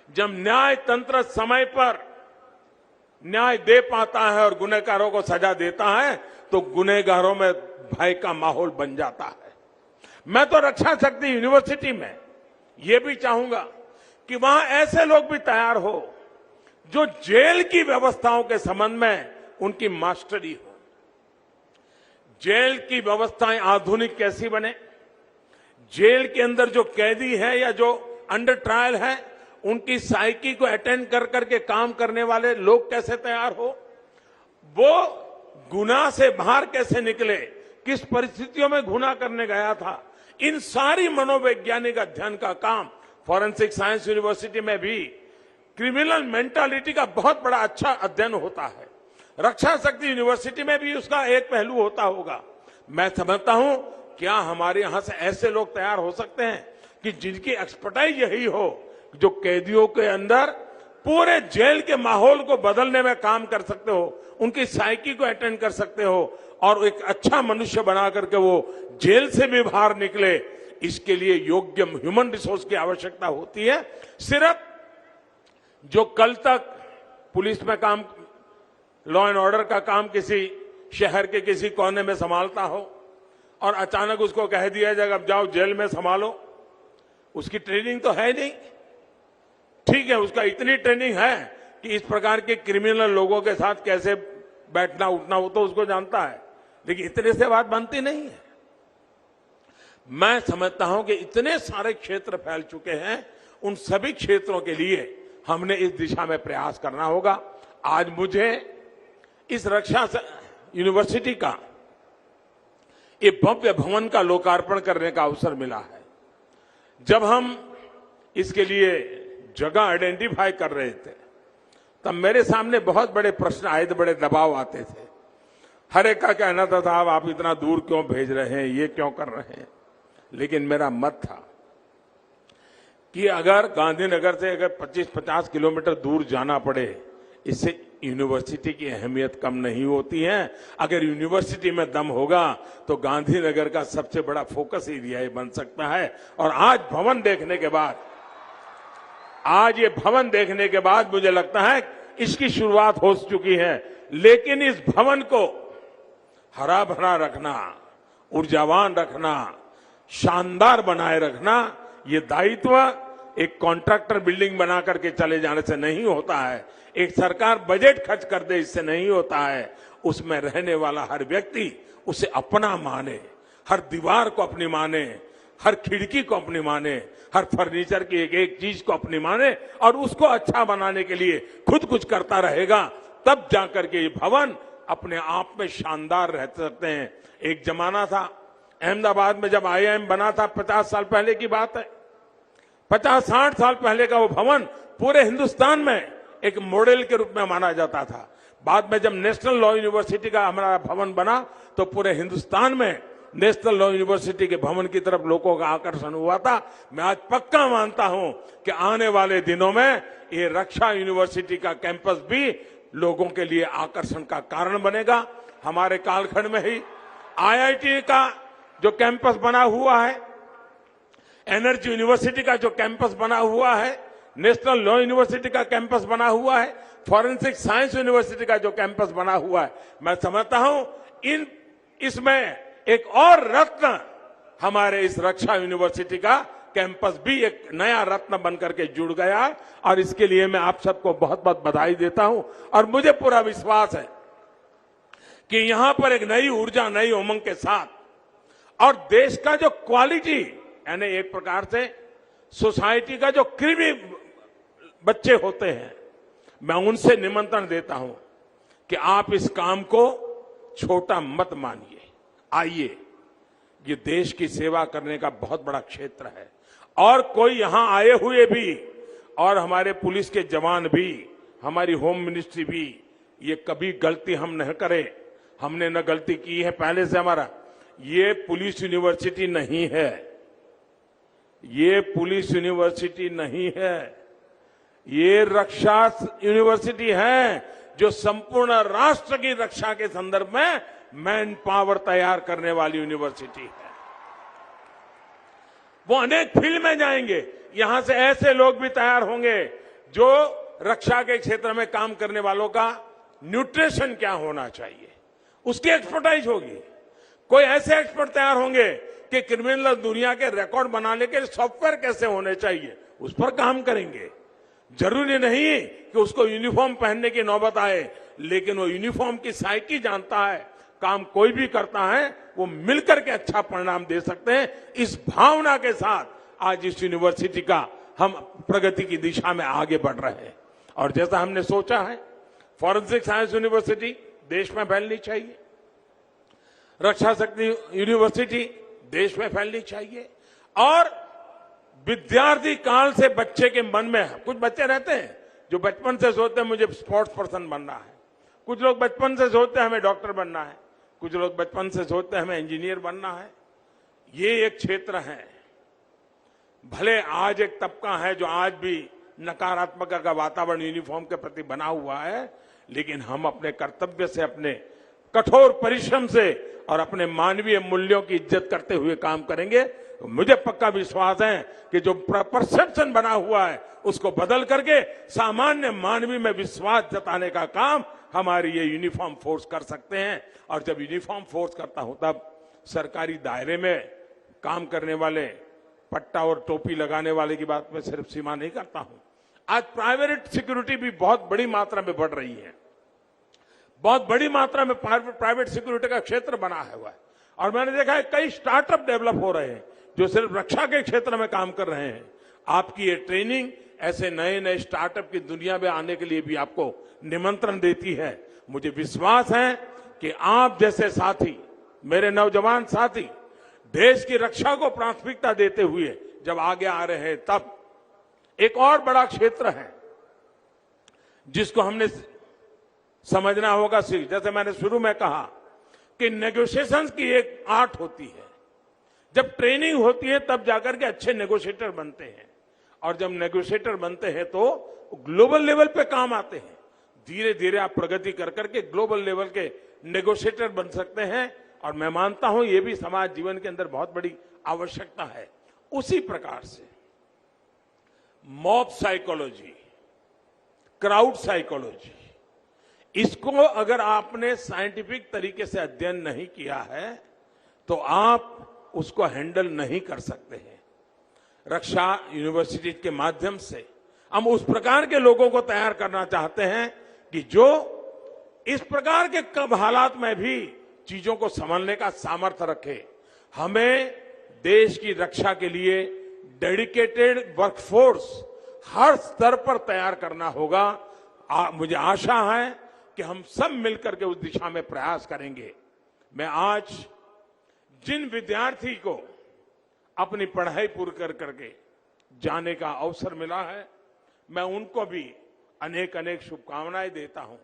जब न्याय तंत्र समय पर न्याय दे पाता है और गुनहगारों को सजा देता है तो गुनहगारों में भय का माहौल बन जाता है। मैं तो रक्षा शक्ति यूनिवर्सिटी में ये भी चाहूंगा कि वहां ऐसे लोग भी तैयार हो जो जेल की व्यवस्थाओं के संबंध में उनकी मास्टरी हो। जेल की व्यवस्थाएं आधुनिक कैसी बने, जेल के अंदर जो कैदी है या जो अंडर ट्रायल है उनकी साइकी को अटेंड कर करके काम करने वाले लोग कैसे तैयार हो, वो गुनाह से बाहर कैसे निकले, किस परिस्थितियों में गुनाह करने गया था, इन सारी मनोवैज्ञानिक अध्ययन का काम फॉरेंसिक साइंस यूनिवर्सिटी में भी क्रिमिनल मेंटालिटी का बहुत बड़ा अच्छा अध्ययन होता है। रक्षा शक्ति यूनिवर्सिटी में भी उसका एक पहलू होता होगा। मैं समझता हूं क्या हमारे यहां से ऐसे लोग तैयार हो सकते हैं कि जिनकी एक्सपर्टाइज यही हो, जो कैदियों के अंदर पूरे जेल के माहौल को बदलने में काम कर सकते हो, उनकी साइकी को अटेंड कर सकते हो और एक अच्छा मनुष्य बना करके वो जेल से भी बाहर निकले। इसके लिए योग्य ह्यूमन रिसोर्स की आवश्यकता होती है। सिर्फ जो कल तक पुलिस में काम, लॉ एंड ऑर्डर का काम किसी शहर के किसी कोने में संभालता हो और अचानक उसको कह दिया जाएगा अब जाओ जेल में संभालो, उसकी ट्रेनिंग तो है नहीं। ठीक है, उसका इतनी ट्रेनिंग है कि इस प्रकार के क्रिमिनल लोगों के साथ कैसे बैठना उठना हो तो उसको जानता है, लेकिन इतने से बात बनती नहीं है। मैं समझता हूं कि इतने सारे क्षेत्र फैल चुके हैं, उन सभी क्षेत्रों के लिए हमने इस दिशा में प्रयास करना होगा। आज मुझे इस रक्षा यूनिवर्सिटी का ये भव्य भवन का लोकार्पण करने का अवसर मिला है। जब हम इसके लिए जगह आइडेंटिफाई कर रहे थे तब मेरे सामने बहुत बड़े प्रश्न आए थे, बड़े दबाव आते थे। हर एक का कहना था साहब आप इतना दूर क्यों भेज रहे हैं, ये क्यों कर रहे हैं, लेकिन मेरा मत था कि अगर गांधीनगर से अगर 25-50 किलोमीटर दूर जाना पड़े, इससे यूनिवर्सिटी की अहमियत कम नहीं होती है। अगर यूनिवर्सिटी में दम होगा तो गांधीनगर का सबसे बड़ा फोकस एरिया बन सकता है। और आज भवन देखने के बाद, आज ये भवन देखने के बाद मुझे लगता है इसकी शुरुआत हो चुकी है, लेकिन इस भवन को हरा भरा रखना, ऊर्जावान रखना, शानदार बनाए रखना, ये दायित्व एक कॉन्ट्रैक्टर बिल्डिंग बना करके चले जाने से नहीं होता है, एक सरकार बजट खर्च कर दे इससे नहीं होता है। उसमें रहने वाला हर व्यक्ति उसे अपना माने, हर दीवार को अपनी माने, हर खिड़की को अपनी माने, हर फर्नीचर की एक एक चीज को अपनी माने और उसको अच्छा बनाने के लिए खुद कुछ करता रहेगा, तब जाकर के ये भवन अपने आप में शानदार रह सकते हैं। एक जमाना था अहमदाबाद में जब IIM बना था, 50 साल पहले की बात है, 50-60 साल पहले का वो भवन पूरे हिंदुस्तान में एक मॉडल के रूप में माना जाता था। बाद में जब नेशनल लॉ यूनिवर्सिटी का हमारा भवन बना तो पूरे हिंदुस्तान में नेशनल लॉ यूनिवर्सिटी के भवन की तरफ लोगों का आकर्षण हुआ था। मैं आज पक्का मानता हूं कि आने वाले दिनों में ये रक्षा यूनिवर्सिटी का कैंपस भी लोगों के लिए आकर्षण का कारण बनेगा। हमारे कालखंड में ही IIT का जो कैंपस बना हुआ है, एनर्जी यूनिवर्सिटी का जो कैंपस बना हुआ है, नेशनल लॉ यूनिवर्सिटी का कैंपस बना हुआ है, फॉरेंसिक साइंस यूनिवर्सिटी का जो कैंपस बना हुआ है, मैं समझता हूं इसमें एक और रत्न हमारे इस रक्षा यूनिवर्सिटी का कैंपस भी एक नया रत्न बनकर के जुड़ गया और इसके लिए मैं आप सबको बहुत बहुत बधाई देता हूं। और मुझे पूरा विश्वास है कि यहां पर एक नई ऊर्जा, नई उमंग के साथ और देश का जो क्वालिटी, यानी एक प्रकार से सोसाइटी का जो कृमि बच्चे होते हैं, मैं उनसे निमंत्रण देता हूं कि आप इस काम को छोटा मत मानिए। आइए, ये देश की सेवा करने का बहुत बड़ा क्षेत्र है और कोई यहां आए हुए भी और हमारे पुलिस के जवान भी, हमारी होम मिनिस्ट्री भी, ये कभी गलती हम न करें। हमने न गलती की है पहले से हमारा। ये पुलिस यूनिवर्सिटी नहीं है, ये पुलिस यूनिवर्सिटी नहीं है, ये रक्षा यूनिवर्सिटी है जो संपूर्ण राष्ट्र की रक्षा के संदर्भ में मैन पावर तैयार करने वाली यूनिवर्सिटी है। वो अनेक फील्ड में जाएंगे, यहां से ऐसे लोग भी तैयार होंगे जो रक्षा के क्षेत्र में काम करने वालों का न्यूट्रिशन क्या होना चाहिए, उसकी एक्सपर्टाइज होगी। कोई ऐसे एक्सपर्ट तैयार होंगे कि क्रिमिनल दुनिया के रिकॉर्ड बनाने के सॉफ्टवेयर कैसे होने चाहिए, उस पर काम करेंगे। जरूरी नहीं कि उसको यूनिफॉर्म पहनने की नौबत आए, लेकिन वो यूनिफॉर्म की साइकी जानता है। काम कोई भी करता है वो मिलकर के अच्छा परिणाम दे सकते हैं। इस भावना के साथ आज इस यूनिवर्सिटी का हम प्रगति की दिशा में आगे बढ़ रहे हैं। और जैसा हमने सोचा है, फॉरेंसिक साइंस यूनिवर्सिटी देश में फैलनी चाहिए, रक्षा शक्ति यूनिवर्सिटी देश में फैलनी चाहिए। और विद्यार्थी काल से बच्चे के मन में, कुछ बच्चे रहते हैं जो बचपन से सोचते हैं मुझे स्पोर्ट्स पर्सन बनना है, कुछ लोग बचपन से सोचते हैं हमें डॉक्टर बनना है, कुछ लोग बचपन से सोचते हैं हमें इंजीनियर बनना है। ये एक क्षेत्र है। भले आज एक तबका है जो आज भी नकारात्मक का वातावरण यूनिफॉर्म के प्रति बना हुआ है, लेकिन हम अपने कर्तव्य से, अपने कठोर परिश्रम से और अपने मानवीय मूल्यों की इज्जत करते हुए काम करेंगे। तो मुझे पक्का विश्वास है कि जो परसेप्शन बना हुआ है उसको बदल करके सामान्य मानवीय में विश्वास जताने का काम हमारी ये यूनिफॉर्म फोर्स कर सकते हैं। और जब यूनिफॉर्म फोर्स करता हूं तब सरकारी दायरे में काम करने वाले, पट्टा और टोपी लगाने वाले की बात में सिर्फ सीमा नहीं करता हूं। आज प्राइवेट सिक्योरिटी भी बहुत बड़ी मात्रा में बढ़ रही है। बहुत बड़ी मात्रा में प्राइवेट सिक्योरिटी का क्षेत्र बना हुआ है। और मैंने देखा है कई स्टार्टअप डेवलप हो रहे हैं जो सिर्फ रक्षा के क्षेत्र में काम कर रहे हैं। आपकी ये ट्रेनिंग ऐसे नए नए स्टार्टअप की दुनिया में आने के लिए भी आपको निमंत्रण देती है। मुझे विश्वास है कि आप जैसे साथी, मेरे नौजवान साथी, देश की रक्षा को प्राथमिकता देते हुए जब आगे आ रहे हैं, तब एक और बड़ा क्षेत्र है जिसको हमने समझना होगा। जैसे मैंने शुरू में कहा कि नेगोशिएशंस की एक आर्ट होती है। जब ट्रेनिंग होती है तब जाकर के अच्छे नेगोशिएटर बनते हैं, और जब नेगोशिएटर बनते हैं तो ग्लोबल लेवल पे काम आते हैं। धीरे धीरे आप प्रगति कर करके ग्लोबल लेवल के नेगोशिएटर बन सकते हैं। और मैं मानता हूं ये भी समाज जीवन के अंदर बहुत बड़ी आवश्यकता है। उसी प्रकार से मॉब साइकोलॉजी, क्राउड साइकोलॉजी, इसको अगर आपने साइंटिफिक तरीके से अध्ययन नहीं किया है तो आप उसको हैंडल नहीं कर सकते हैं। रक्षा यूनिवर्सिटी के माध्यम से हम उस प्रकार के लोगों को तैयार करना चाहते हैं कि जो इस प्रकार के कब हालात में भी चीजों को संभालने का सामर्थ्य रखे। हमें देश की रक्षा के लिए डेडिकेटेड वर्कफोर्स हर स्तर पर तैयार करना होगा। मुझे आशा है कि हम सब मिलकर के उस दिशा में प्रयास करेंगे। मैं आज जिन विद्यार्थी को अपनी पढ़ाई पूरी कर करके जाने का अवसर मिला है, मैं उनको भी अनेक अनेक शुभकामनाएं देता हूं।